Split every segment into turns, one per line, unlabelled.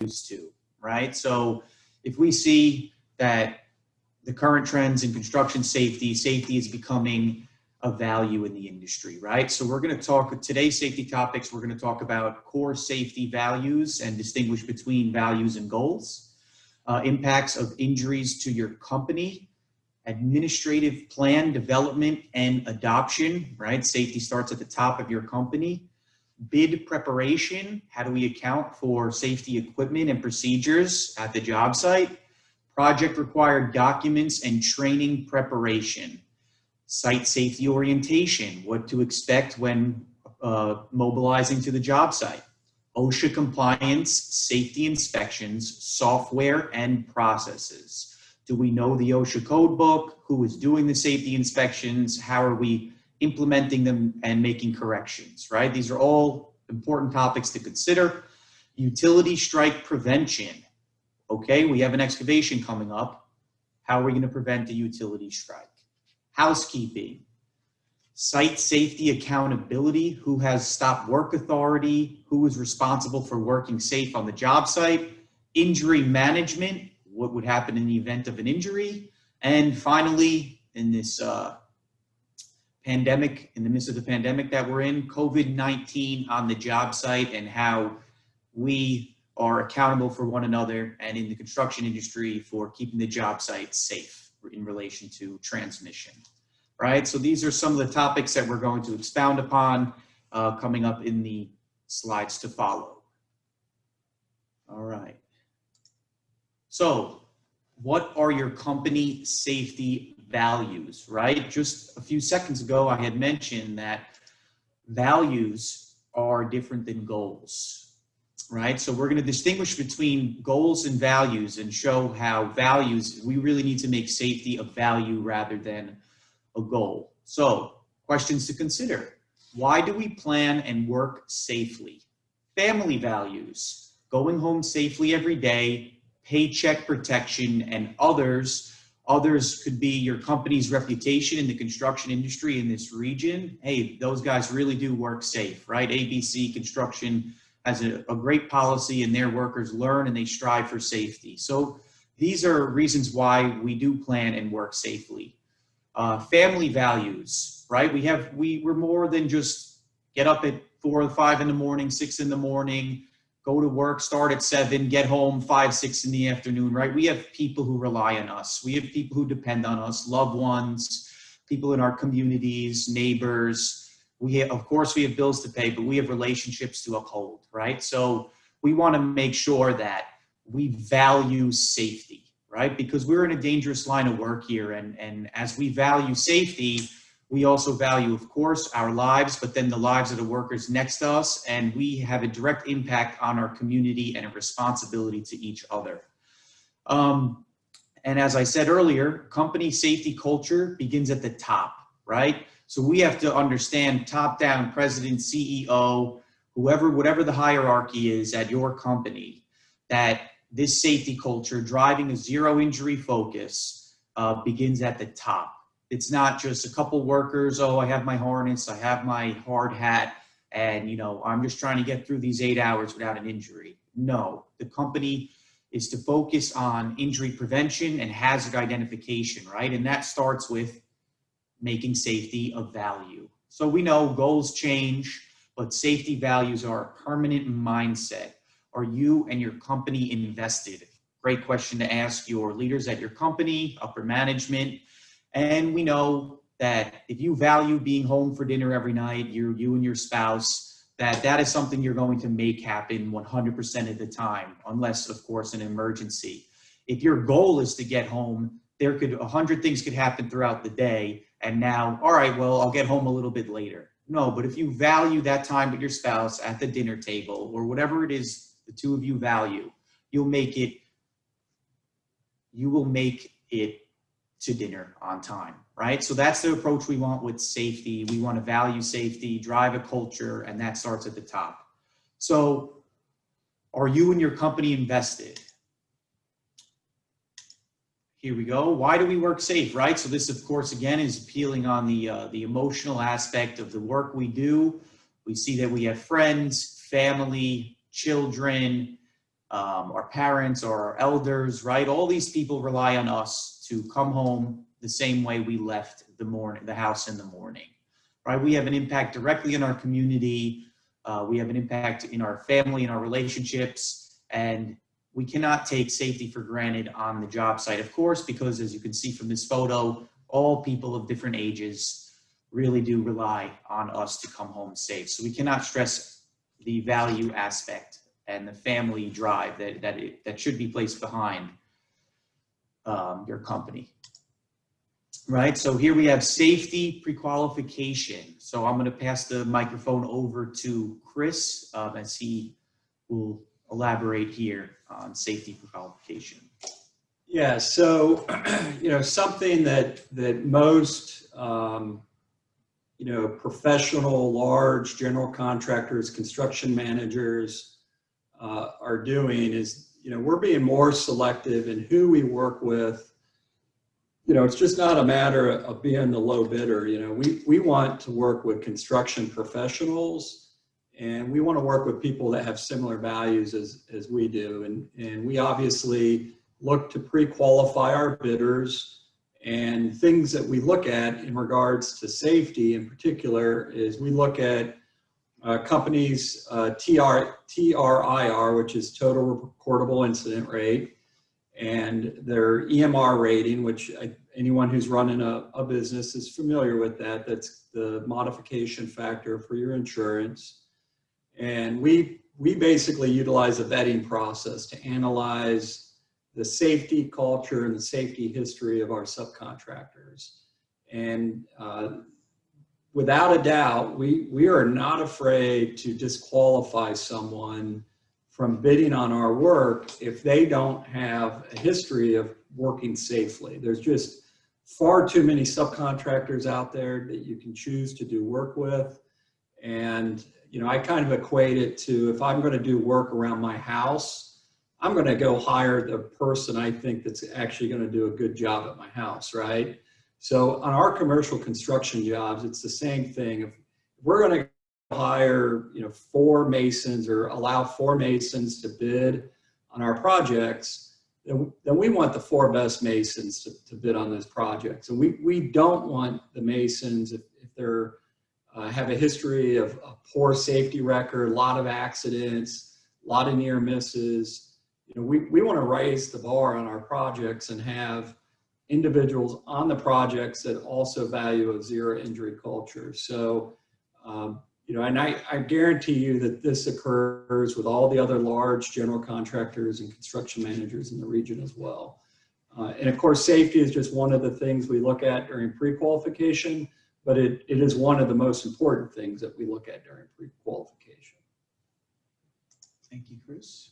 to, right? So if we see that the current trends in construction safety is becoming a value in the industry, right? So we're going to talk today's safety topics. We're going to talk about core safety values and distinguish between values and goals, impacts of injuries to your company, administrative plan development and adoption, right? Safety starts at the top of your company. Bid preparation, how do we account for safety equipment and procedures at the job site? Project required documents and training preparation. Site safety orientation, what to expect when mobilizing to the job site. OSHA compliance, safety inspections, software and processes. Do we know the OSHA code book? Who is doing the safety inspections? How are we implementing them and making corrections, right? These are all important topics to consider. Utility strike prevention. Okay, we have an excavation coming up. How are we going to prevent a utility strike? Housekeeping. Site safety accountability. Who has stop work authority? Who is responsible for working safe on the job site? Injury management. What would happen in the event of an injury? And finally, in this pandemic, in the midst of the pandemic that we're in, COVID-19 on the job site and how we are accountable for one another and in the construction industry for keeping the job site safe in relation to transmission, right? So these are some of the topics that we're going to expound upon coming up in the slides to follow. All right. So what are your company safety values, right? Just a few seconds ago, I had mentioned that values are different than goals, right? So we're going to distinguish between goals and values and show how values, we really need to make safety a value rather than a goal. So questions to consider. Why do we plan and work safely? Family values, going home safely every day, paycheck protection, and others. Others could be your company's reputation in the construction industry in this region. Hey, those guys really do work safe, right? ABC Construction has a great policy and their workers learn and they strive for safety. So these are reasons why we do plan and work safely. Family values, right? We're more than just get up at 4 or 5 in the morning, 6 in the morning, go to work, start at 7, get home 5, 6 in the afternoon, right? We have people who rely on us. We have people who depend on us, loved ones, people in our communities, neighbors. Of course, we have bills to pay, but we have relationships to uphold, right? So we want to make sure that we value safety, right? Because we're in a dangerous line of work here. And as we value safety, we also value, of course, our lives, but then the lives of the workers next to us, and we have a direct impact on our community and a responsibility to each other. And as I said earlier, company safety culture begins at the top, right? So we have to understand top down, president, CEO, whoever, whatever the hierarchy is at your company, that this safety culture, driving a zero injury focus, begins at the top. It's not just a couple workers, oh, I have my harness, I have my hard hat, and I'm just trying to get through these 8 hours without an injury. No, the company is to focus on injury prevention and hazard identification, right? And that starts with making safety a value. So we know goals change, but safety values are a permanent mindset. Are you and your company invested? Great question to ask your leaders at your company, upper management. And we know that if you value being home for dinner every night, you and your spouse, that is something you're going to make happen 100% of the time, unless, of course, an emergency. If your goal is to get home, 100 things could happen throughout the day. And now, all right, well, I'll get home a little bit later. No, but if you value that time with your spouse at the dinner table or whatever it is the two of you value, you will make it to dinner on time, right? So that's the approach we want with safety. We want to value safety, drive a culture, and that starts at the top. So are you and your company invested? Here we go. Why do we work safe, right? So this, of course, again, is appealing on the emotional aspect of the work we do. We see that we have friends, family, children, our parents or our elders, right? All these people rely on us to come home the same way we left the house in the morning, right? We have an impact directly in our community. We have an impact in our family, in our relationships, and we cannot take safety for granted on the job site, of course, because as you can see from this photo, all people of different ages really do rely on us to come home safe. So we cannot stress the value aspect and the family drive that should be placed behind your company. Right, so here we have safety pre-qualification. So I'm going to pass the microphone over to Chris as he will elaborate here on safety pre-qualification.
Yeah, so something that most professional, large general contractors, construction managers are doing is we're being more selective in who we work with. It's just not a matter of being the low bidder. We want to work with construction professionals, and we want to work with people that have similar values as we do. And we obviously look to pre-qualify our bidders, and things that we look at in regards to safety in particular is we look at companies' TRIR, which is total recordable incident rate, and their EMR rating, which anyone who's running a business is familiar with that. That's the modification factor for your insurance. And we basically utilize a vetting process to analyze the safety culture and the safety history of our subcontractors. And without a doubt, we are not afraid to disqualify someone from bidding on our work if they don't have a history of working safely. There's just far too many subcontractors out there that you can choose to do work with. And, I kind of equate it to, if I'm going to do work around my house, I'm going to go hire the person I think that's actually going to do a good job at my house, right? So on our commercial construction jobs, it's the same thing. If we're going to hire 4 masons or allow 4 masons to bid on our projects, then we want the 4 best masons to bid on those projects. And we don't want the masons, if they're have a history of a poor safety record, a lot of accidents, a lot of near misses. We want to raise the bar on our projects and have individuals on the projects that also value a zero injury culture. So and I guarantee you that this occurs with all the other large general contractors and construction managers in the region as well. And of course, safety is just one of the things we look at during pre-qualification, but it is one of the most important things that we look at during pre-qualification.
Thank you, Chris.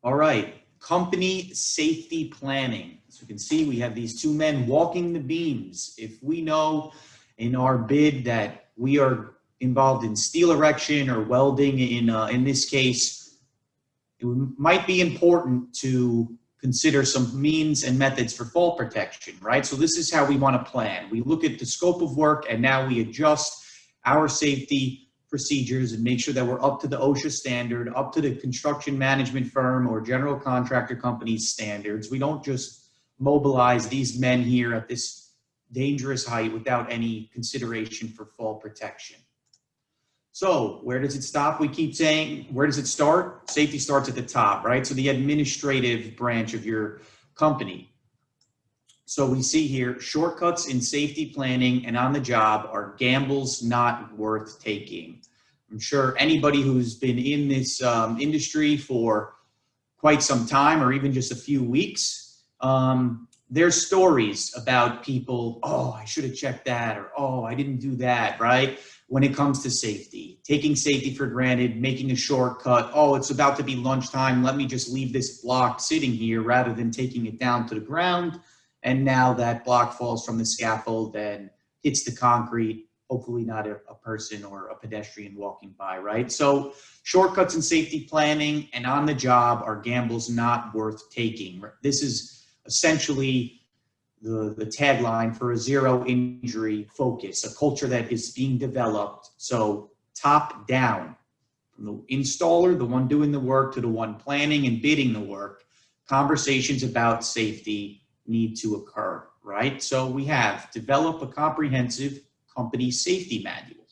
All right, company safety planning. As you can see, we have these 2 men walking the beams. If we know in our bid that we are involved in steel erection or welding, in this case, it might be important to consider some means and methods for fall protection, right? So this is how we want to plan. We look at the scope of work, and now we adjust our safety procedures and make sure that we're up to the OSHA standard, up to the construction management firm or general contractor company's standards. We don't just mobilize these men here at this dangerous height without any consideration for fall protection. So where does it stop? We keep saying, where does it start? Safety starts at the top, right? So the administrative branch of your company. So we see here, shortcuts in safety planning and on the job are gambles not worth taking. I'm sure anybody who's been in this industry for quite some time or even just a few weeks, there's stories about people, oh, I should have checked that, or oh, I didn't do that, right? When it comes to safety, taking safety for granted, making a shortcut. Oh, it's about to be lunchtime. Let me just leave this block sitting here rather than taking it down to the ground. And now that block falls from the scaffold and hits the concrete, hopefully not a person or a pedestrian walking by, right? So shortcuts in safety planning and on the job are gambles not worth taking. This is essentially the tagline for a zero injury focus, a culture that is being developed. So top down, from the installer, the one doing the work, to the one planning and bidding the work, conversations about safety need to occur, right? So we have develop a comprehensive company safety manual,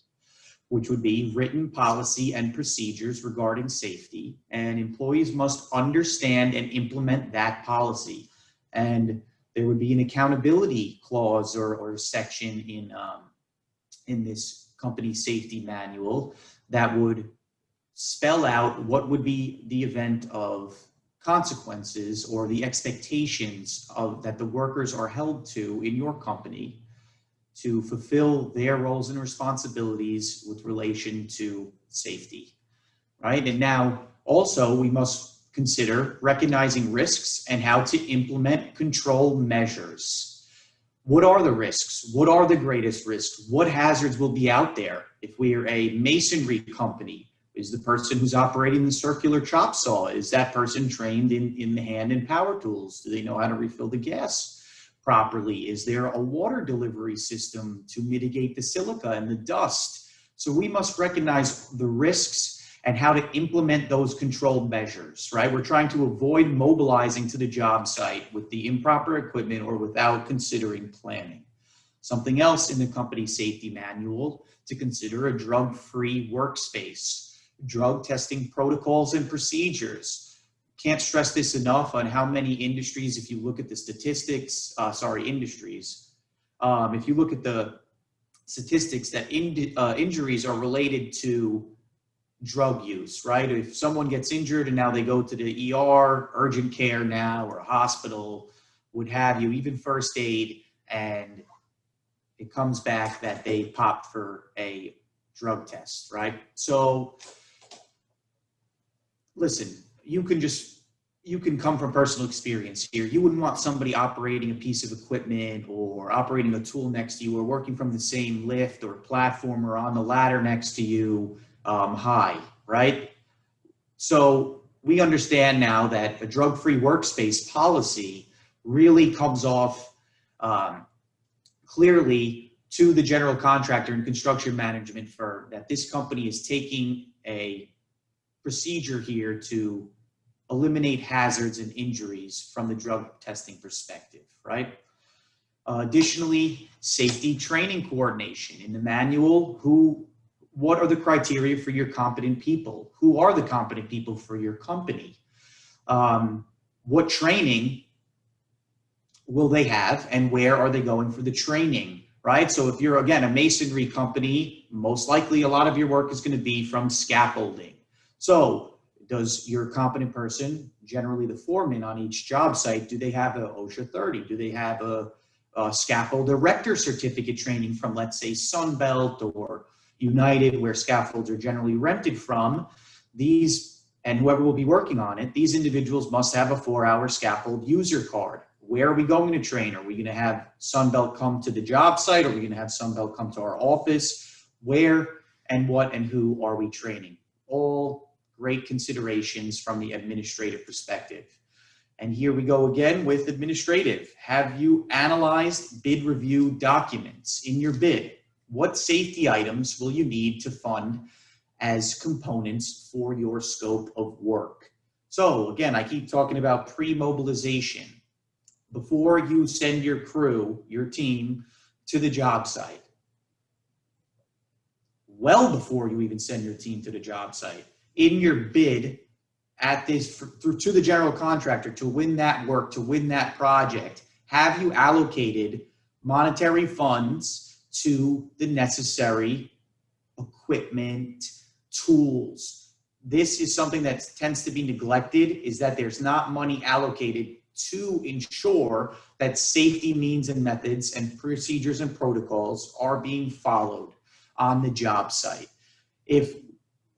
which would be written policy and procedures regarding safety, and employees must understand and implement that policy. And there would be an accountability clause or section in this company safety manual that would spell out what would be the event of consequences or the expectations that the workers are held to in your company to fulfill their roles and responsibilities with relation to safety, right? And now also we must consider recognizing risks and how to implement control measures. What are the risks? What are the greatest risks? What hazards will be out there? If we are a masonry company, is the person who's operating the circular chop saw, is that person trained in the hand and power tools? Do they know how to refill the gas properly? Is there a water delivery system to mitigate the silica and the dust? So we must recognize the risks and how to implement those controlled measures, right? We're trying to avoid mobilizing to the job site with the improper equipment or without considering planning. Something else in the company safety manual to consider: a drug-free workspace, drug testing protocols and procedures. Can't stress this enough on how many industries, if you look at the statistics, if you look at the statistics that injuries are related to drug use, right? If someone gets injured and now they go to the ER, urgent care now, or a hospital, would have you, even first aid, and it comes back that they popped for a drug test, right? So listen, you can come from personal experience here. You wouldn't want somebody operating a piece of equipment or operating a tool next to you or working from the same lift or platform or on the ladder next to you high, right? So we understand now that a drug-free workspace policy really comes off clearly to the general contractor and construction management firm that this company is taking a procedure here to eliminate hazards and injuries from the drug testing perspective, right? Additionally, safety training coordination. In the manual, what are the criteria for your competent people? Who are the competent people for your company? What training will they have, and where are they going for the training, right? So if you're, again, a masonry company, most likely a lot of your work is going to be from scaffolding. So does your competent person, generally the foreman on each job site, do they have a OSHA 30? Do they have a scaffold erector certificate training from, let's say, Sunbelt or United, where scaffolds are generally rented from? These, and whoever will be working on it, these individuals must have a 4-hour scaffold user card. Where are we going to train? Are we going to have Sunbelt come to the job site? Are we going to have Sunbelt come to our office? Where and what and who are we training? All great considerations from the administrative perspective. And here we go again with administrative. Have you analyzed bid review documents in your bid? What safety items will you need to fund as components for your scope of work? So again, I keep talking about pre-mobilization. Before you send your crew, your team, to the job site, well before you even send your team to the job site, in your bid at this to the general contractor to win that work, to win that project, have you allocated monetary funds to the necessary equipment, tools? This is something that tends to be neglected, is that there's not money allocated to ensure that safety means and methods and procedures and protocols are being followed on the job site. If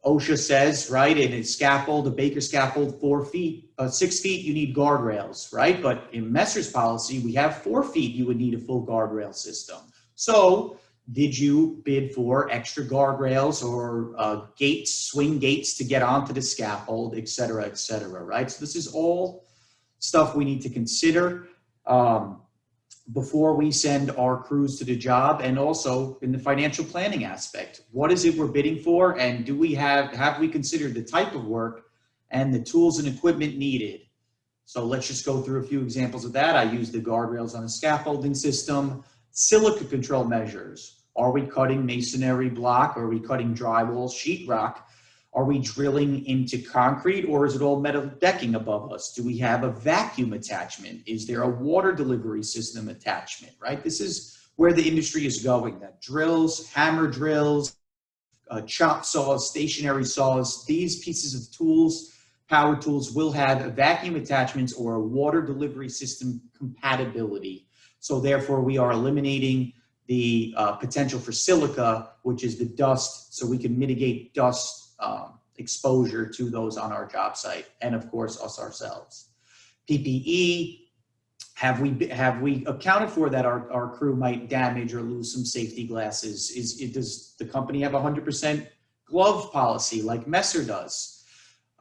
OSHA says, right, in a scaffold, a Baker scaffold, 6 feet, you need guardrails, right? But in Messer's policy, we have 4 feet, you would need a full guardrail system. So did you bid for extra guardrails or gates, swing gates to get onto the scaffold, et cetera, right? So this is all stuff we need to consider. before we send our crews to the job, and also in the financial planning aspect. What is it we're bidding for, and do we have we considered the type of work and the tools and equipment needed? So let's just go through a few examples of that. I use the guardrails on a scaffolding system, silica control measures. Are we cutting masonry block? Are we cutting drywall, sheetrock? Are we drilling into concrete, or is it all metal decking above us? Do we have a vacuum attachment? Is there a water delivery system attachment, right? This is where the industry is going. That drills, hammer drills, chop saws, stationary saws, these pieces of tools, power tools will have vacuum attachments or a water delivery system compatibility. So therefore we are eliminating the potential for silica, which is the dust, so we can mitigate dust exposure to those on our job site, and of course us ourselves. PPE, have we accounted for that our crew might damage or lose some safety glasses? Does the company have 100% glove policy like Messer does?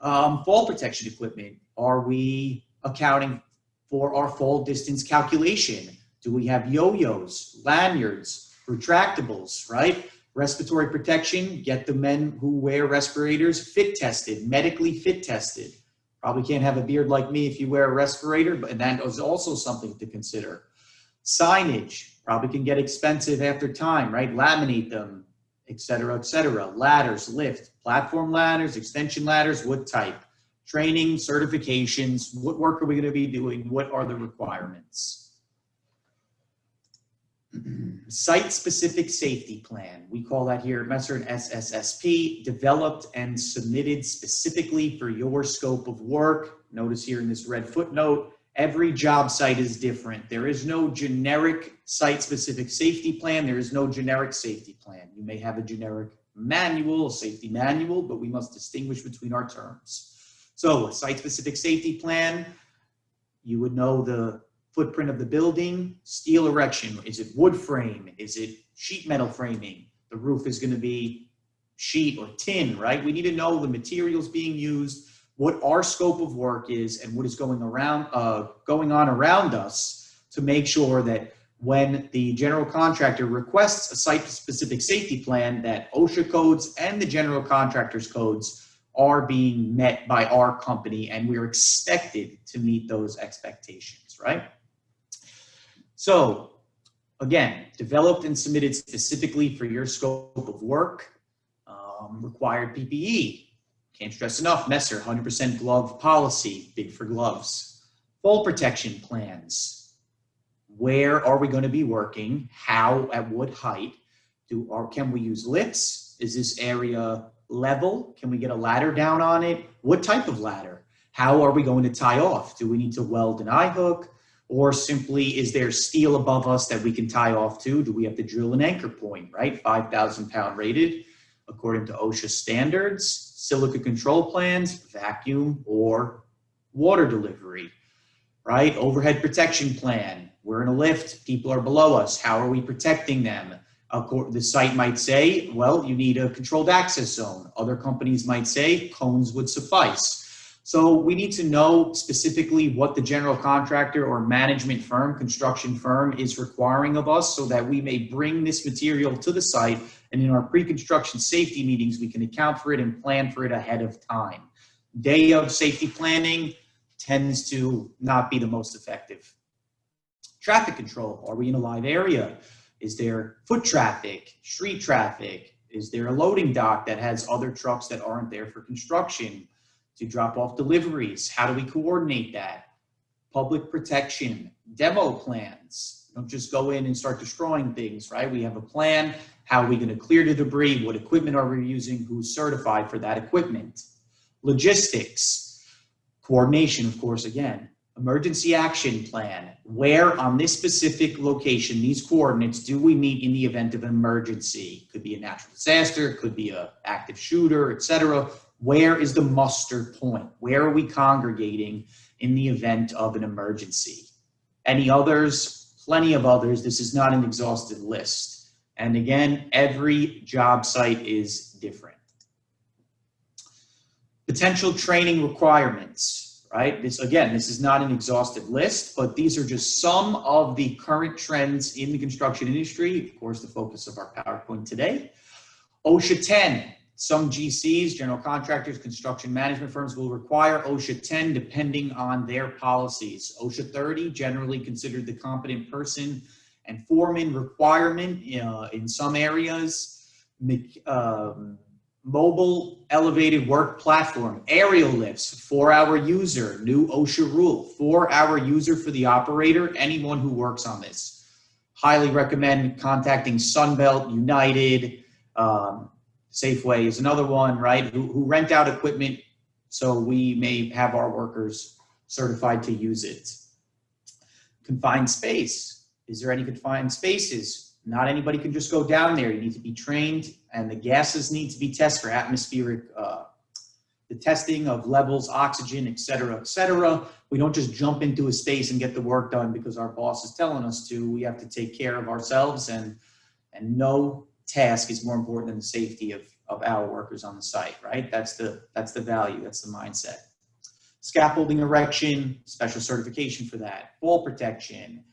Fall protection equipment, are we accounting for our fall distance calculation? Do we have yo-yos, lanyards, retractables, right? Respiratory protection, get the men who wear respirators fit tested, medically fit tested. Probably can't have a beard like me if you wear a respirator, but that is also something to consider. Signage, probably can get expensive after time, right? Laminate them, et cetera, et cetera. Ladders, lift, platform ladders, extension ladders, what type? Training, certifications, what work are we gonna be doing? What are the requirements? Site-specific safety plan. We call that here at Messer an SSSP, developed and submitted specifically for your scope of work. Notice here in this red footnote, every job site is different. There is no generic site-specific safety plan. There is no generic safety plan. You may have a generic manual, a safety manual, but we must distinguish between our terms. So a site-specific safety plan, you would know the footprint of the building, steel erection. Is it wood frame? Is it sheet metal framing? The roof is going to be sheet or tin, right? We need to know the materials being used, what our scope of work is, and what is going on around us to make sure that when the general contractor requests a site-specific safety plan, that OSHA codes and the general contractor's codes are being met by our company, and we're expected to meet those expectations, right? So again, developed and submitted specifically for your scope of work. Required PPE, can't stress enough, Messer, 100% glove policy, big for gloves. Fall protection plans, where are we going to be working? How, at what height? Can we use lifts? Is this area level? Can we get a ladder down on it? What type of ladder? How are we going to tie off? Do we need to weld an eye hook? Or simply, is there steel above us that we can tie off to? Do we have to drill an anchor point, right? 5,000 pound rated according to OSHA standards, silica control plans, vacuum or water delivery, right? Overhead protection plan. We're in a lift, people are below us. How are we protecting them? The site might say, well, you need a controlled access zone. Other companies might say cones would suffice. So we need to know specifically what the general contractor or management firm, construction firm is requiring of us so that we may bring this material to the site, and in our pre-construction safety meetings, we can account for it and plan for it ahead of time. Day of safety planning tends to not be the most effective. Traffic control, are we in a live area? Is there foot traffic, street traffic? Is there a loading dock that has other trucks that aren't there for construction to drop off deliveries? How do we coordinate that? Public protection, demo plans. Don't just go in and start destroying things, right? We have a plan. How are we going to clear the debris? What equipment are we using? Who's certified for that equipment? Logistics, coordination, of course, again. Emergency action plan. Where on this specific location, these coordinates, do we meet in the event of an emergency? Could be a natural disaster, could be an active shooter, etc. Where is the muster point? Where are we congregating in the event of an emergency? Any others? Plenty of others. This is not an exhaustive list. And again, every job site is different. Potential training requirements, right? This is not an exhaustive list, but these are just some of the current trends in the construction industry. Of course, the focus of our PowerPoint today. OSHA 10, some GCs, general contractors, construction management firms will require OSHA 10 depending on their policies. OSHA 30, generally considered the competent person and foreman requirement in some areas. Mobile elevated work platform, aerial lifts, 4-hour user, new OSHA rule, 4-hour user for the operator, anyone who works on this. Highly recommend contacting Sunbelt, United, Safeway is another one, right, who rent out equipment so we may have our workers certified to use it. Confined space. Is there any confined spaces? Not anybody can just go down there. You need to be trained, and the gases need to be tested for atmospheric, the testing of levels, oxygen, et cetera, et cetera. We don't just jump into a space and get the work done because our boss is telling us to. We have to take care of ourselves, and no task is more important than the safety of our workers on the site, right? That's the value, that's the mindset. Scaffolding erection, special certification for that. Fall protection.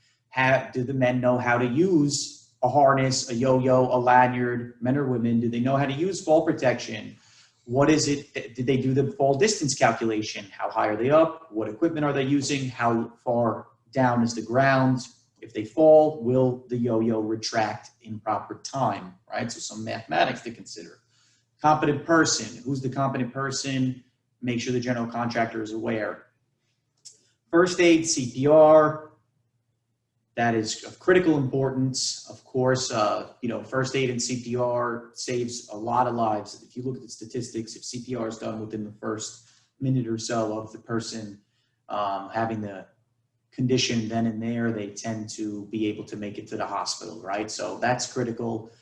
Do the men know how to use a harness, a yo-yo, a lanyard, men or women? Do they know how to use fall protection? What is it? Did they do the fall distance calculation? How high are they up? What equipment are they using? How far down is the ground? If they fall, will the yo-yo retract in proper time, right? So some mathematics to consider. Competent person. Who's the competent person? Make sure the general contractor is aware. First aid, CPR. That is of critical importance. Of course, first aid and CPR saves a lot of lives. If you look at the statistics, if CPR is done within the first minute or so of the person having the condition then and there, they tend to be able to make it to the hospital, right? So that's critical.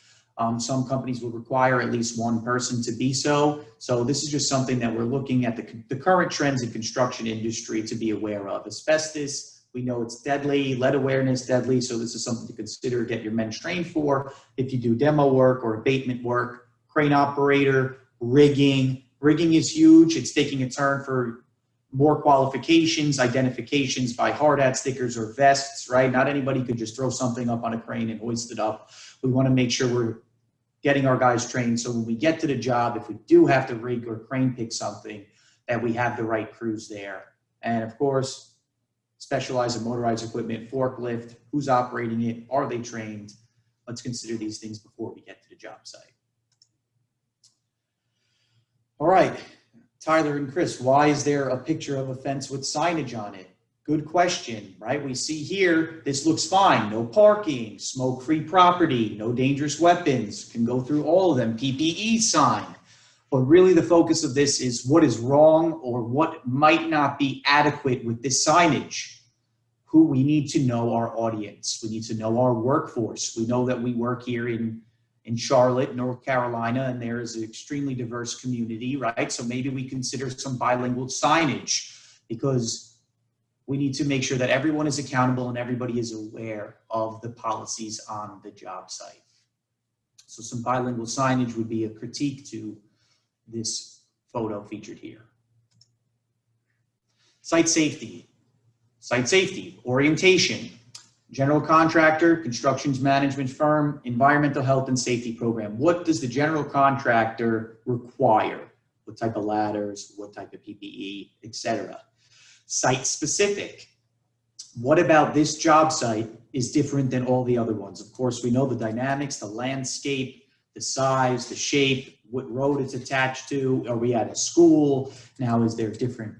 Some companies will require at least one person to be so. So this is just something that we're looking at the current trends in construction industry to be aware of. Asbestos, we know it's deadly. Lead awareness, deadly. So this is something to consider, get your men trained for. If you do demo work or abatement work, crane operator, rigging. Rigging is huge. It's taking a turn for more qualifications, identifications by hard hat stickers or vests, right? Not anybody could just throw something up on a crane and hoist it up. We want to make sure we're getting our guys trained so when we get to the job, if we do have to rig or crane pick something, that we have the right crews there. And of course, specialized and motorized equipment, forklift, who's operating it, are they trained? Let's consider these things before we get to the job site. All right, Tyler and Chris, why is there a picture of a fence with signage on it? Good question, right? We see here, this looks fine. No parking, smoke-free property, no dangerous weapons, can go through all of them, PPE sign. But really the focus of this is what is wrong or what might not be adequate with this signage. We need to know our audience. We need to know our workforce. We know that we work here in Charlotte, North Carolina, and there is an extremely diverse community, right? So maybe we consider some bilingual signage because we need to make sure that everyone is accountable and everybody is aware of the policies on the job site. So some bilingual signage would be a critique to this photo featured here. Site safety, orientation, general contractor, constructions management firm, environmental health and safety program. What does the general contractor require? What type of ladders, what type of PPE, etc. Site specific. What about this job site is different than all the other ones? Of course, we know the dynamics, the landscape, the size, the shape, what road it's attached to. Are we at a school? Now, is there different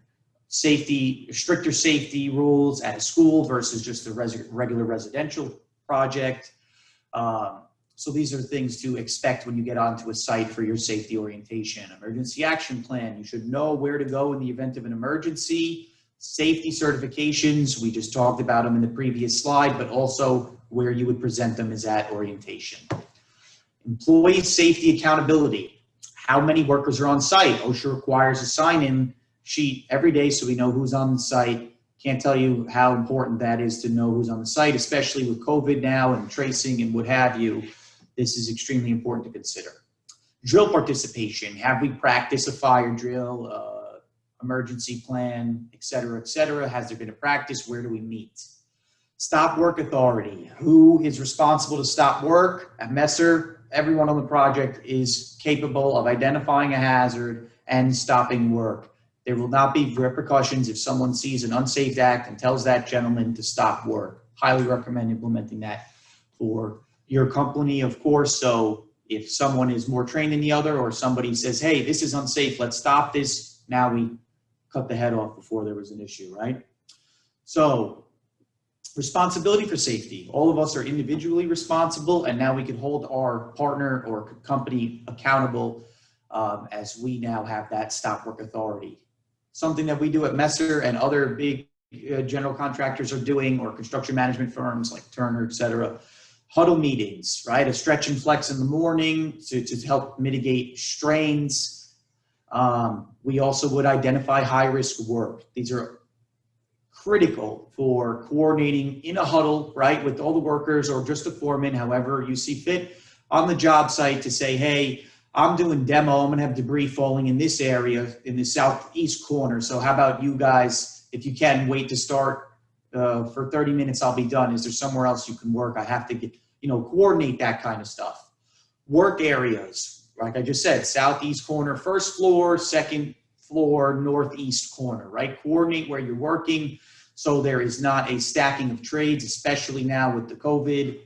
stricter safety rules at a school versus just a regular residential project? So these are things to expect when you get onto a site for your safety orientation. Emergency action plan. You should know where to go in the event of an emergency. Safety certifications, we just talked about them in the previous slide, but also where you would present them is at orientation. Employee safety accountability. How many workers are on site? OSHA requires a sign-in sheet every day so we know who's on the site. Can't tell you how important that is to know who's on the site, especially with COVID now and tracing and what have you. This is extremely important to consider. Drill participation. Have we practiced a fire drill, emergency plan, et cetera, et cetera? Has there been a practice? Where do we meet? Stop work authority. Who is responsible to stop work? At Messer, everyone on the project is capable of identifying a hazard and stopping work. There will not be repercussions if someone sees an unsafe act and tells that gentleman to stop work. Highly recommend implementing that for your company, of course. So if someone is more trained than the other, or somebody says, hey, this is unsafe, let's stop this, now we cut the head off before there was an issue, right? So responsibility for safety. All of us are individually responsible, and now we can hold our partner or company accountable as we now have that stop work authority. Something that we do at Messer and other big general contractors are doing, or construction management firms like Turner, et cetera. Huddle meetings, right? A stretch and flex in the morning to help mitigate strains. We also would identify high-risk work. These are critical for coordinating in a huddle, right, with all the workers or just a foreman, however you see fit, on the job site to say, hey, I'm doing demo, I'm gonna have debris falling in this area, in the southeast corner. So how about you guys, if you can, wait to start for 30 minutes, I'll be done. Is there somewhere else you can work? I have to get, coordinate that kind of stuff. Work areas, like I just said, southeast corner, first floor, second floor, northeast corner, right? Coordinate where you're working so there is not a stacking of trades, especially now with the COVID,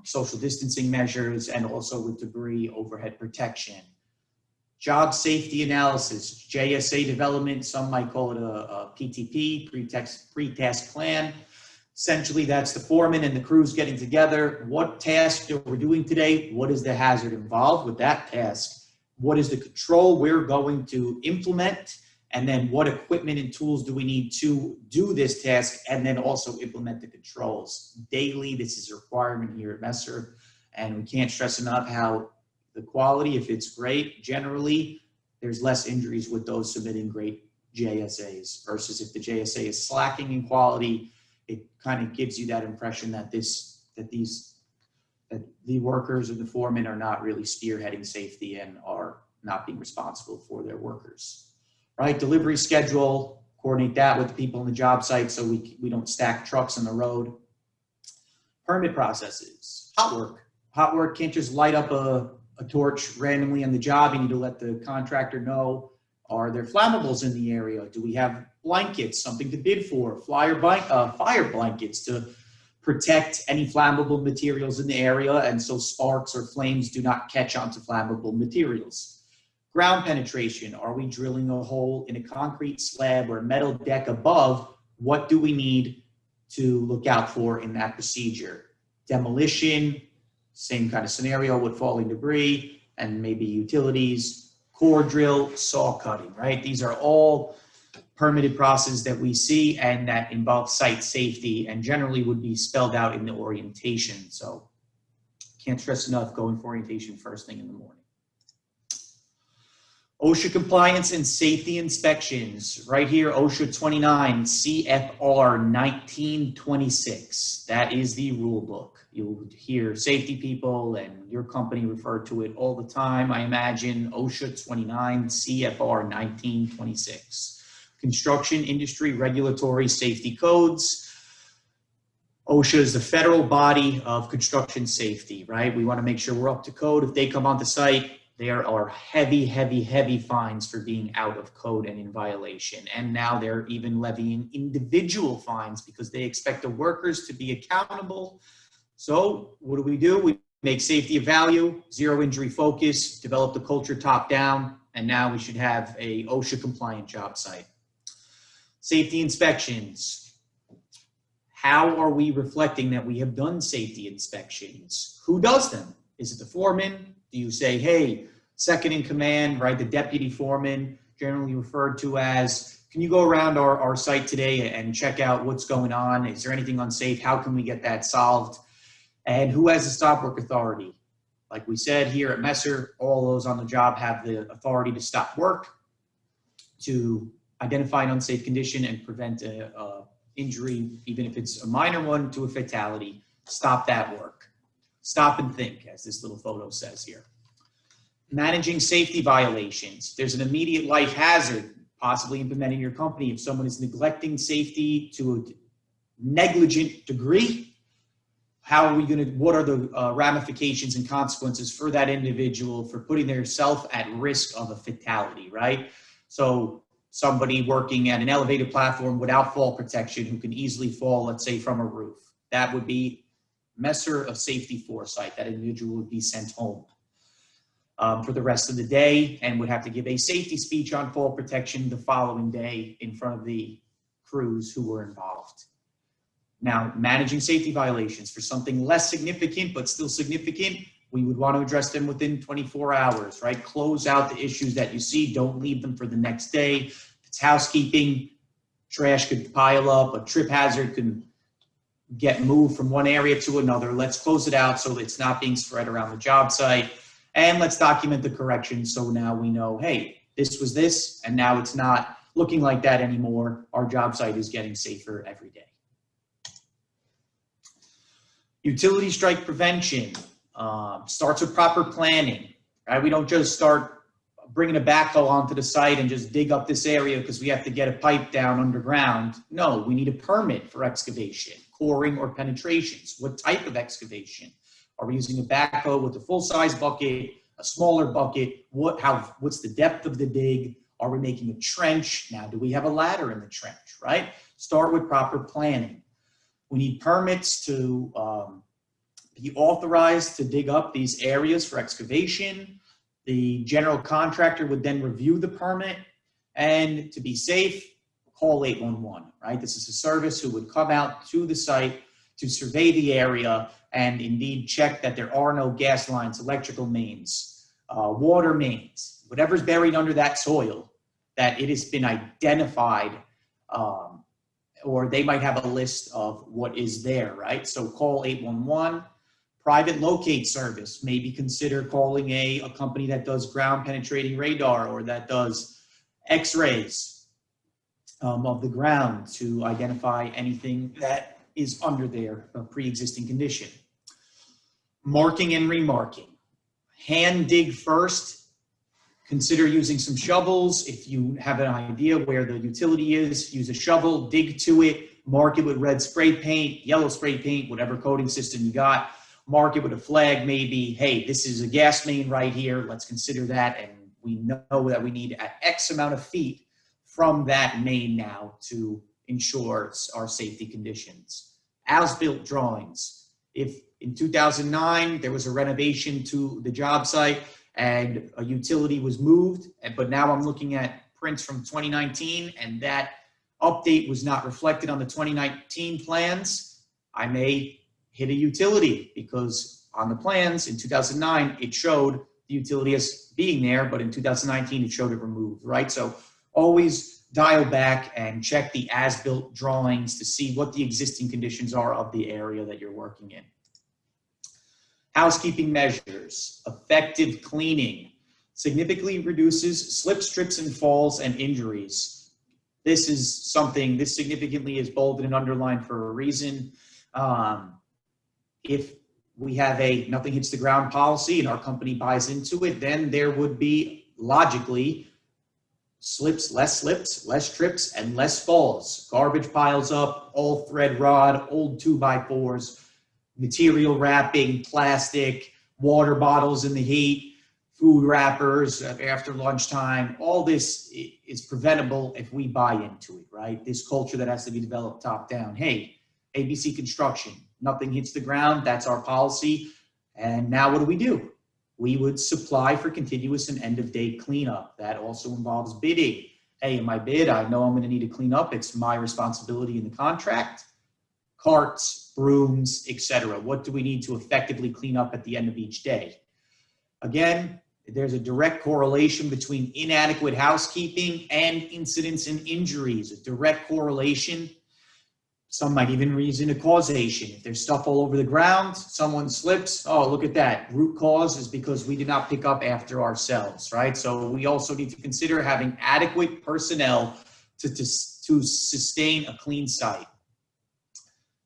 social distancing measures, and also with debris overhead protection. Job safety analysis, JSA development, some might call it a PTP, pre-task plan. Essentially, that's the foreman and the crews getting together. What task that we're doing today? What is the hazard involved with that task? What is the control we're going to implement? And then what equipment and tools do we need to do this task, and then also implement the controls? Daily, this is a requirement here at Messer, and we can't stress enough how the quality, if it's great, generally, there's less injuries with those submitting great JSAs versus if the JSA is slacking in quality, it kind of gives you that impression that the workers or the foremen are not really spearheading safety and are not being responsible for their workers, right? Delivery schedule, coordinate that with the people on the job site so we don't stack trucks on the road. Permit processes, hot work. Hot work can't just light up a torch randomly on the job. You need to let the contractor know, are there flammables in the area? Do we have blankets, something to bid for? Fire blankets to protect any flammable materials in the area, and so sparks or flames do not catch onto flammable materials. Ground penetration, are we drilling a hole in a concrete slab or a metal deck above? What do we need to look out for in that procedure? Demolition, same kind of scenario with falling debris and maybe utilities. Core drill, saw cutting, right? These are all permitted processes that we see and that involve site safety and generally would be spelled out in the orientation. So can't stress enough, going for orientation first thing in the morning. OSHA compliance and safety inspections. Right here, OSHA 29, CFR 1926. That is the rule book. You'll hear safety people and your company refer to it all the time, I imagine. OSHA 29, CFR 1926. Construction Industry Regulatory Safety Codes. OSHA is the federal body of construction safety, right? We want to make sure we're up to code. If they come onto site, there are heavy, heavy, heavy fines for being out of code and in violation. And now they're even levying individual fines because they expect the workers to be accountable. So what do? We make safety a value, zero injury focus, develop the culture top down, and now we should have a OSHA compliant job site. Safety inspections. How are we reflecting that we have done safety inspections? Who does them? Is it the foreman? Do you say, hey, second in command, right? The deputy foreman, generally referred to as, can you go around our site today and check out what's going on? Is there anything unsafe? How can we get that solved? And who has the stop work authority? Like we said here at Messer, all those on the job have the authority to stop work, to identify an unsafe condition and prevent an injury, even if it's a minor one, to a fatality. Stop that work. Stop and think, as this little photo says here. Managing safety violations. There's an immediate life hazard. possibly implement in your company. If someone is neglecting safety to a negligent degree, how are we going to, what are the ramifications and consequences for that individual for putting themselves at risk of a fatality, right? So somebody working at an elevated platform without fall protection who can easily fall, let's say, from a roof. That would be messer of safety foresight. That individual would be sent home for the rest of the day and would have to give a safety speech on fall protection the following day in front of the crews who were involved. Now, managing safety violations for something less significant but still significant, we would want to address them within 24 hours, right? Close out the issues that you see. Don't leave them for the next day. If it's housekeeping, trash could pile up. A trip hazard can get moved from one area to another. Let's close it out so it's not being spread around the job site. And let's document the correction so now we know, hey, this was this, and now it's not looking like that anymore. Our job site is getting safer every day. Utility strike prevention starts with proper planning, right? We don't just start bringing a backhoe onto the site and just dig up this area because we have to get a pipe down underground. No, we need a permit for excavation, coring or penetrations. What type of excavation? Are we using a backhoe with a full-size bucket, a smaller bucket? What's the depth of the dig? Are we making a trench? Now, do we have a ladder in the trench, right? Start with proper planning. We need permits to be authorized to dig up these areas for excavation. The general contractor would then review the permit, and to be safe, call 811, right? This is a service who would come out to the site to survey the area and indeed check that there are no gas lines, electrical mains, water mains, whatever's buried under that soil, that it has been identified, or they might have a list of what is there, right? So call 811. Private locate service, maybe consider calling a company that does ground penetrating radar or that does x-rays of the ground to identify anything that is under there, a pre-existing condition. Marking and remarking. Hand dig first. Consider using some shovels. If you have an idea where the utility is, use a shovel, dig to it, mark it with red spray paint, yellow spray paint, whatever coating system you got. Mark it with a flag, maybe, hey, this is a gas main right here. Let's consider that. And we know that we need at X amount of feet from that main now to ensure our safety conditions. As-built drawings. If in 2009, there was a renovation to the job site and a utility was moved, but now I'm looking at prints from 2019 and that update was not reflected on the 2019 plans, I may hit a utility because on the plans in 2009, it showed the utility as being there, but in 2019, it showed it removed, right? So always dial back and check the as-built drawings to see what the existing conditions are of the area that you're working in. Housekeeping measures, effective cleaning, significantly reduces slips, trips, and falls and injuries. This is something, this significantly is bolded and underlined for a reason. If we have a nothing hits the ground policy and our company buys into it, then there would be logically less trips, and less falls. Garbage piles up, old thread rod, old 2x4s, material wrapping, plastic, water bottles in the heat, food wrappers after lunchtime. All this is preventable if we buy into it, right? This culture that has to be developed top down. Hey, ABC Construction, nothing hits the ground. That's our policy. And now what do? We would supply for continuous and end of day cleanup. That also involves bidding. Hey, in my bid, I know I'm going to need to clean up. It's my responsibility in the contract. Carts, brooms, etc. What do we need to effectively clean up at the end of each day? Again, there's a direct correlation between inadequate housekeeping and incidents and injuries, a direct correlation. Some might even reason a causation. If there's stuff all over the ground, someone slips, oh, look at that. Root cause is because we did not pick up after ourselves, right? So we also need to consider having adequate personnel to sustain a clean site.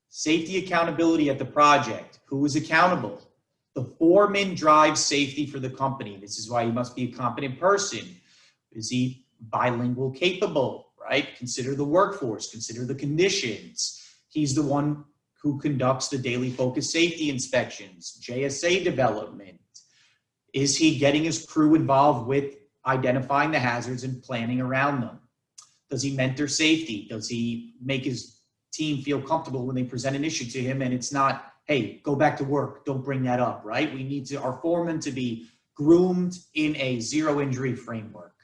Safety accountability at the project. Who is accountable? The foreman drives safety for the company. This is why he must be a competent person. Is he bilingual capable, right? Consider the workforce, consider the conditions. He's the one who conducts the daily focus safety inspections, JSA development. Is he getting his crew involved with identifying the hazards and planning around them? Does he mentor safety? Does he make his team feel comfortable when they present an issue to him and it's not, hey, go back to work, don't bring that up, right? We need our foreman to be groomed in a zero injury framework.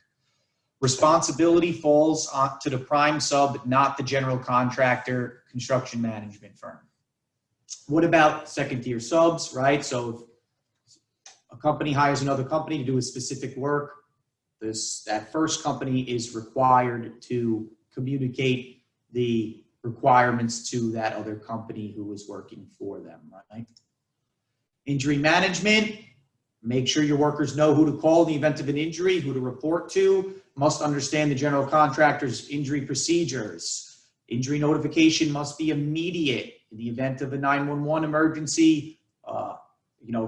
Responsibility falls to the prime sub, not the general contractor, construction management firm. What about second tier subs, right? So if a company hires another company to do a specific work, that first company is required to communicate the requirements to that other company who is working for them, right? Injury management, make sure your workers know who to call in the event of an injury, who to report to, must understand the general contractor's injury procedures. Injury notification must be immediate. In the event of a 911 emergency,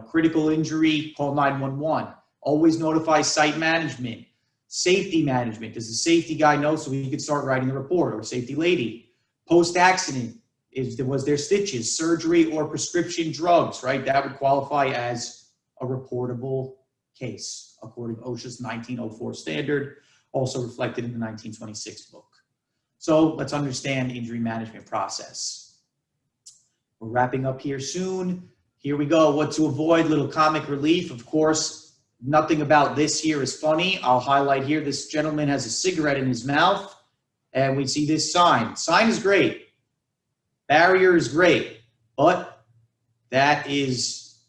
critical injury, call 911. Always notify site management. Safety management. Does the safety guy know so he could start writing the report, or safety lady? Post-accident, was there stitches, surgery, or prescription drugs, right? That would qualify as a reportable case according to OSHA's 1904 standard, also reflected in the 1926 book. So let's understand the injury management process. We're wrapping up here soon. Here we go. What to avoid, little comic relief. Of course, nothing about this here is funny. I'll highlight here, this gentleman has a cigarette in his mouth, and we see this sign. Sign is great. Barrier is great, but that is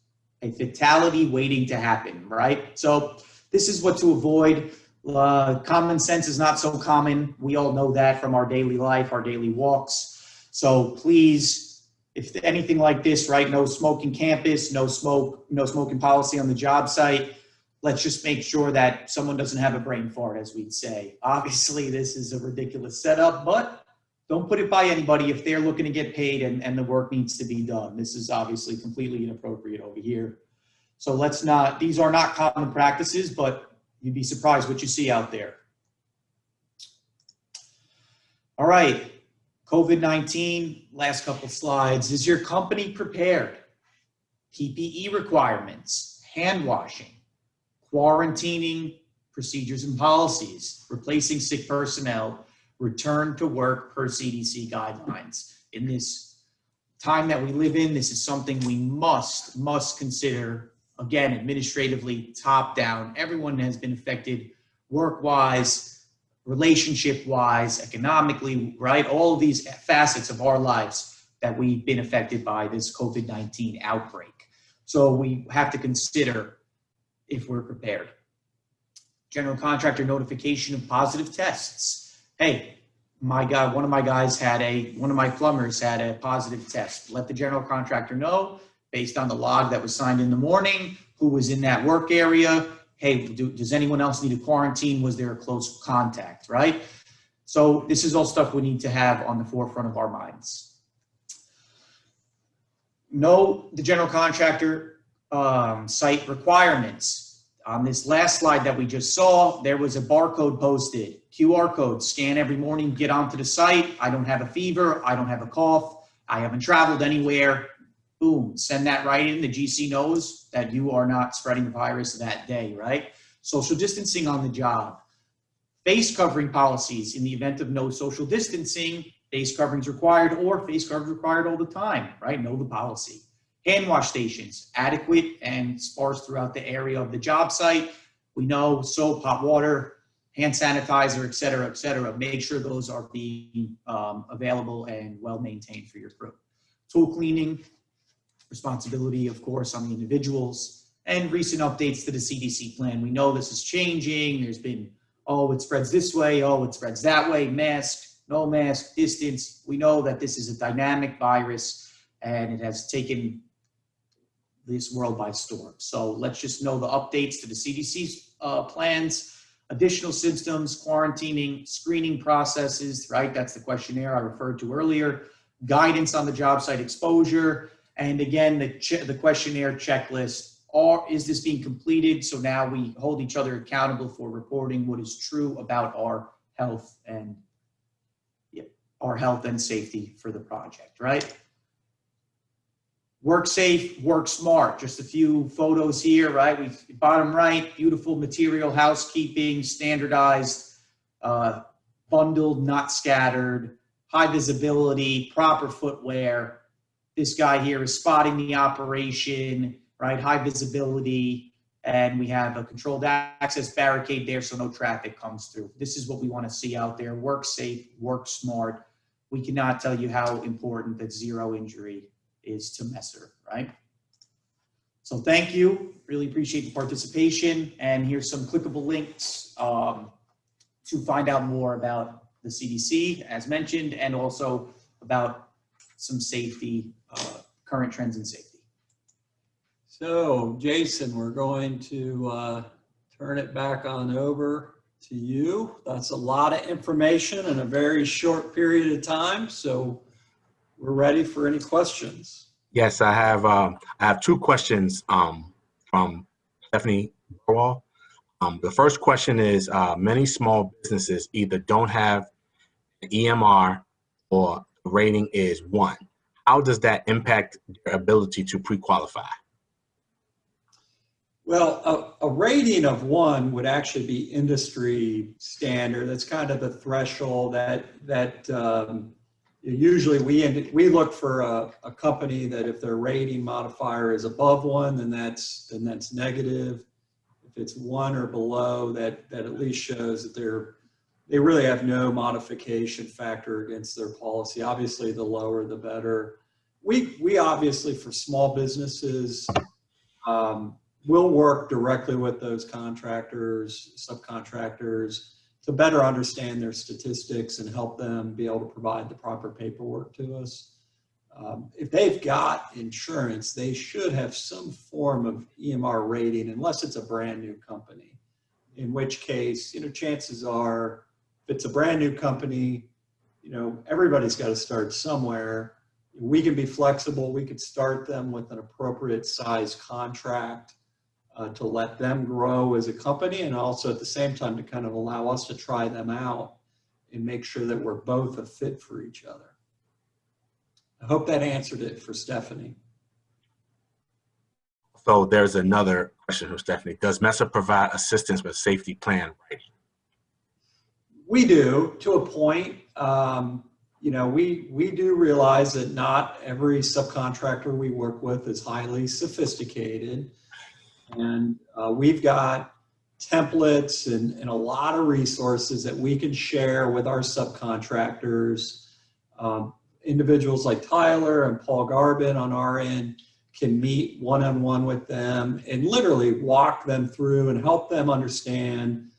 a fatality waiting to happen, right? So this is what to avoid. Common sense is not so common. We all know that from our daily life, our daily walks. So please, if anything like this, right, no smoking campus, no smoking policy on the job site, let's just make sure that someone doesn't have a brain fart, as we'd say. Obviously, this is a ridiculous setup, but don't put it by anybody if they're looking to get paid and the work needs to be done. This is obviously completely inappropriate over here. So let's not, these are not common practices, but you'd be surprised what you see out there. All right, COVID-19, last couple slides. Is your company prepared? PPE requirements, hand washing, quarantining, procedures and policies, replacing sick personnel, return to work per CDC guidelines. In this time that we live in, this is something we must consider. Again, administratively, top down. Everyone has been affected work-wise, relationship-wise, economically, right? All of these facets of our lives that we've been affected by this COVID-19 outbreak. So we have to consider if we're prepared. General contractor notification of positive tests. Hey, one of my plumbers had a positive test. Let the general contractor know, based on the log that was signed in the morning, who was in that work area. Hey, does anyone else need a quarantine? Was there a close contact, right? So this is all stuff we need to have on the forefront of our minds. Know the general contractor site requirements. On this last slide that we just saw, there was a barcode posted, QR code, scan every morning, get onto the site. I don't have a fever, I don't have a cough, I haven't traveled anywhere. Boom, send that right in. The GC knows that you are not spreading the virus that day, right? Social distancing on the job. Face covering policies in the event of no social distancing, face coverings required or face coverings required all the time, right? Know the policy. Hand wash stations, adequate and sparse throughout the area of the job site. We know soap, hot water, hand sanitizer, et cetera, et cetera. Make sure those are being available and well maintained for your crew. Tool cleaning, responsibility, of course, on the individuals, and recent updates to the CDC plan. We know this is changing. There's been, oh, it spreads this way, oh, it spreads that way, mask, no mask, distance. We know that this is a dynamic virus and it has taken this world by storm. So let's just know the updates to the CDC's plans, additional symptoms, quarantining, screening processes, right? That's the questionnaire I referred to earlier, guidance on the job site exposure, and again, the questionnaire checklist is this being completed? So now we hold each other accountable for reporting what is true about our health and safety for the project, right? Work safe, work smart. Just a few photos here, right? Bottom right, beautiful material housekeeping, standardized, bundled, not scattered, high visibility, proper footwear. This guy here is spotting the operation, right? High visibility, and we have a controlled access barricade there so no traffic comes through. This is what we want to see out there. Work safe, work smart. We cannot tell you how important that zero injury is to Messer, right? So thank you. Really appreciate the participation. And here's some clickable links to find out more about the CDC, as mentioned, and also about some safety, current trends in safety.
So Jason, we're going to turn it back on over to you. That's a lot of information in a very short period of time. So we're ready for any questions.
Yes, I have two questions from Stephanie Burwell. The first question is, many small businesses either don't have an EMR or the rating is 1. How does that impact their ability to pre-qualify?
Well, a rating of 1 would actually be industry standard. That's kind of the threshold that usually we look for a company that if their rating modifier is above 1, then that's negative. If it's 1 or below, that at least shows that they really have no modification factor against their policy. Obviously, the lower the better. We obviously, for small businesses, we'll work directly with those contractors, subcontractors, to better understand their statistics and help them be able to provide the proper paperwork to us. If they've got insurance, they should have some form of EMR rating, unless it's a brand new company, in which case, chances are, if it's a brand new company, everybody's got to start somewhere. We can be flexible. We could start them with an appropriate size contract to let them grow as a company, and also at the same time to kind of allow us to try them out and make sure that we're both a fit for each other. I hope that answered it for Stephanie.
So there's another question from Stephanie. Does Messer provide assistance with safety plan writing?
We do, to a point. We do realize that not every subcontractor we work with is highly sophisticated. And we've got templates and a lot of resources that we can share with our subcontractors. Individuals like Tyler and Paul Garbin on our end can meet one-on-one with them and literally walk them through and help them understand,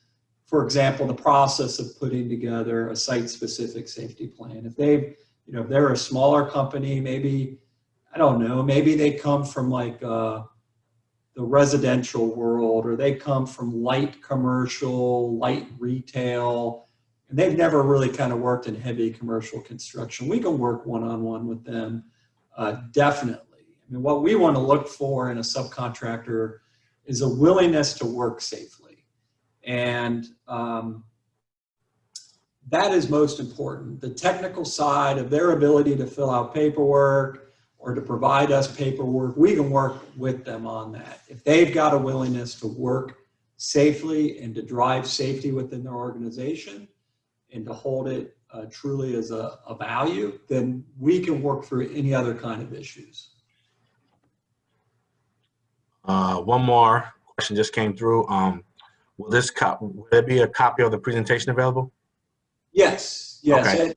for example, the process of putting together a site-specific safety plan. If they're a smaller company, maybe they come from like the residential world, or they come from light commercial, light retail, and they've never really kind of worked in heavy commercial construction. We can work one-on-one with them, definitely. I mean, what we want to look for in a subcontractor is a willingness to work safely. And that is most important. The technical side of their ability to fill out paperwork or to provide us paperwork, we can work with them on that. If they've got a willingness to work safely and to drive safety within their organization and to hold it truly as a value, then we can work through any other kind of issues.
One more question just came through. Will there be a copy of the presentation available?
Yes.
Okay.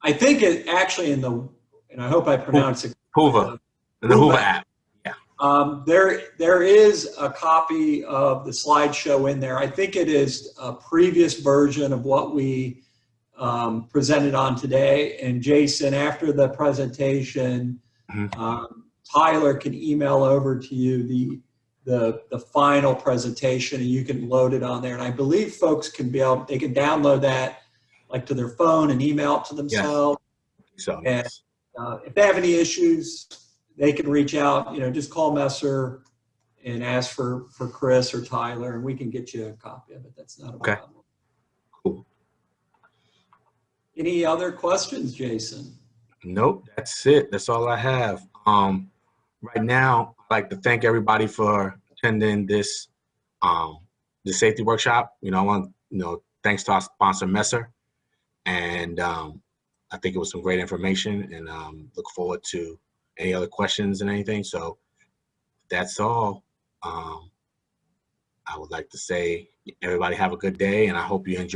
I think it actually and I hope I pronounce it.
Hoover, in the Hoover app. Yeah.
There is a copy of the slideshow in there. I think it is a previous version of what we presented on today. And Jason, after the presentation, Tyler can email over to you the final presentation, and you can load it on there. And I believe folks they can download that like to their phone and email it to themselves.
Yes. So,
and if they have any issues, they can reach out, just call Messer and ask for Chris or Tyler, and we can get you a copy of it. That's not a
Okay.
problem.
Cool.
Any other questions, Jason?
Nope, that's it. That's all I have. Right now, I'd like to thank everybody for attending this the safety workshop. I want thanks to our sponsor Messer, and I think it was some great information. And look forward to any other questions and anything. So that's all. I would like to say everybody have a good day, and I hope you enjoy.